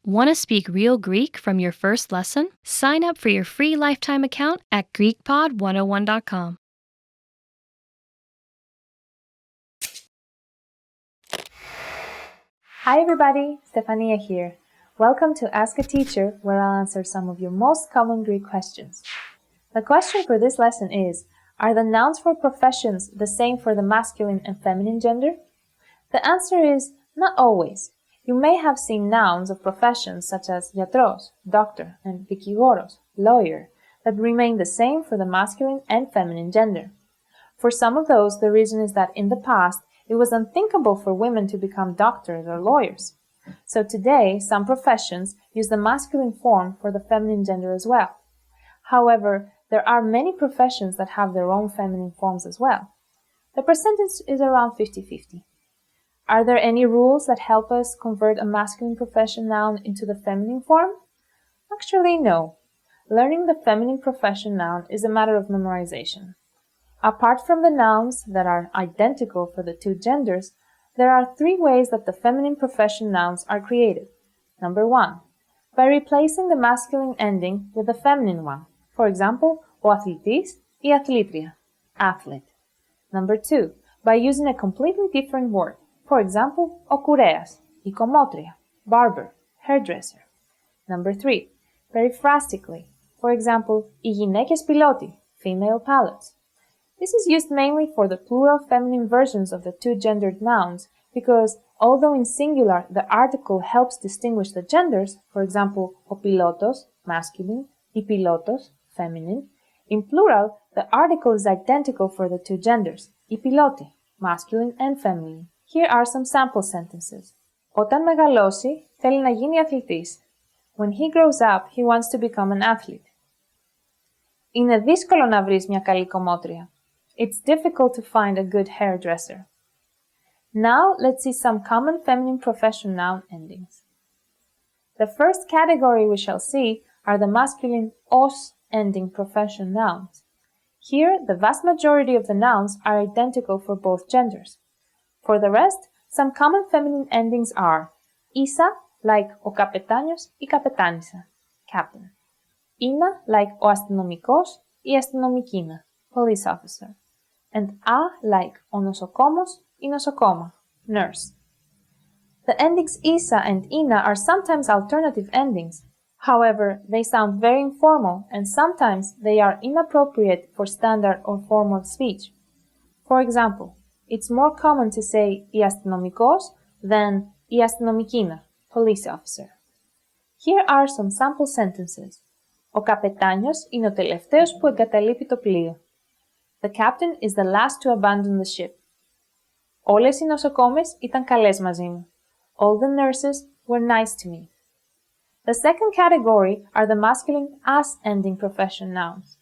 Want to speak real Greek from your first lesson? Sign up for your free lifetime account at GreekPod101.com. Hi everybody, Stefania here. Welcome to Ask a Teacher, where I'll answer some of your most common Greek questions. The question for this lesson is, are the nouns for professions the same for the masculine and feminine gender? The answer is, not always. You may have seen nouns of professions such as γιατρός, doctor, and δικηγόρος, lawyer, that remain the same for the masculine and feminine gender. For some of those, the reason is that in the past, it was unthinkable for women to become doctors or lawyers. So today, some professions use the masculine form for the feminine gender as well. However, there are many professions that have their own feminine forms as well. The percentage is around 50-50. Are there any rules that help us convert a masculine profession noun into the feminine form? Actually, no. Learning the feminine profession noun is a matter of memorization. Apart from the nouns that are identical for the two genders, there are three ways that the feminine profession nouns are created. Number 1. By replacing the masculine ending with the feminine one. For example, ο αθλητής, η αθλήτρια, athlete. Number 2. By using a completely different word. For example, ο κουρέας, η κομμότρια, barber, hairdresser. Number 3. Periphrastically. For example, οι γυναίκες πιλότοι, female pilots. This is used mainly for the plural feminine versions of the two gendered nouns because, although in singular the article helps distinguish the genders, for example, ο πιλότος, masculine, η πιλότος, feminine, in plural the article is identical for the two genders, οι πιλότοι, masculine and feminine. Here are some sample sentences. Όταν μεγαλώσει, θέλει να γίνει αθλητής. When he grows up, he wants to become an athlete. Είναι δύσκολο να βρεις μια καλή κομμότρια. It's difficult to find a good hairdresser. Now, let's see some common feminine profession noun endings. The first category we shall see are the masculine os ending profession nouns. Here, the vast majority of the nouns are identical for both genders. For the rest, some common feminine endings are ίσα, like ο καπετάνιος, η καπετάνισσα, captain. Ίνα, like ο αστυνομικός, η αστυνομικίνα, police officer. And a, like ο νοσοκόμος, η νοσοκόμα, nurse. The endings ίσα and ίνα are sometimes alternative endings. However, they sound very informal and sometimes they are inappropriate for standard or formal speech. For example, it's more common to say η αστυνομικός than η αστυνομικίνα, police officer. Here are some sample sentences. Ο καπετάνιος είναι ο τελευταίος που εγκαταλείπει το πλοίο. The captain is the last to abandon the ship. Όλες οι νοσοκόμες ήταν καλές μαζί μου. All the nurses were nice to me. The second category are the masculine as ending profession nouns.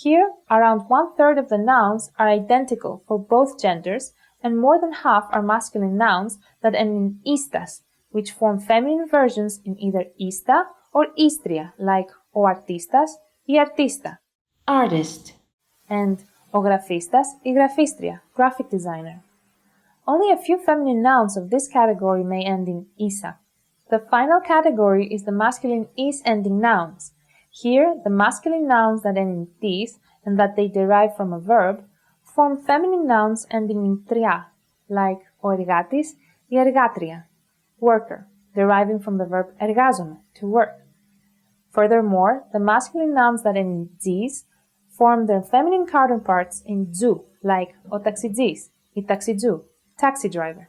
Here, around 1/3 of the nouns are identical for both genders, and more than half are masculine nouns that end in istas, which form feminine versions in either ista or istria, like ο αρτίστας, η αρτίστα, artist, and ο γραφίστας, η γραφίστρια, graphic designer. Only a few feminine nouns of this category may end in isa. The final category is the masculine is ending nouns. Here, the masculine nouns that end in tis and that they derive from a verb form feminine nouns ending in tria, like ο εργάτης, η εργάτρια, worker, deriving from the verb εργάζομαι, to work. Furthermore, the masculine nouns that end in dzis form their feminine counterparts in dzou, like ο ταξιτζής, η ταξιτζού, taxi driver.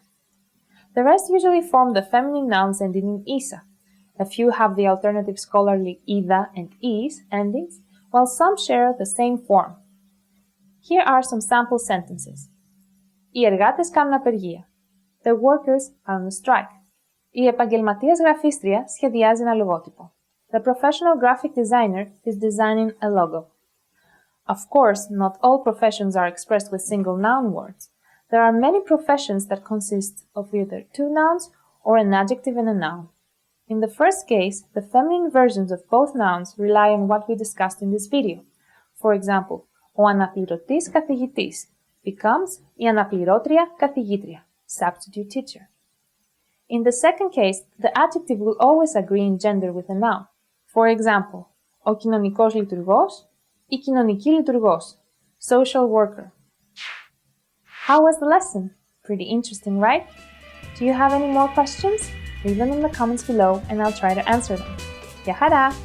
The rest usually form the feminine nouns ending in isa. A few have the alternative scholarly ida and is endings, while some share the same form. Here are some sample sentences. Οι εργάτες κάνουν απεργία. The workers are on a strike. Η επαγγελματίας γραφίστρια σχεδιάζει ένα λογότυπο. The professional graphic designer is designing a logo. Of course, not all professions are expressed with single noun words. There are many professions that consist of either two nouns or an adjective and a noun. In the first case, the feminine versions of both nouns rely on what we discussed in this video. For example, ο αναπληρωτής καθηγητής becomes η αναπληρώτρια καθηγήτρια, substitute teacher. In the second case, the adjective will always agree in gender with a noun. For example, ο κοινωνικός λειτουργός, η κοινωνική λειτουργός, social worker. How was the lesson? Pretty interesting, right? Do you have any more questions? Leave them in the comments below and I'll try to answer them. Γεια χαρά!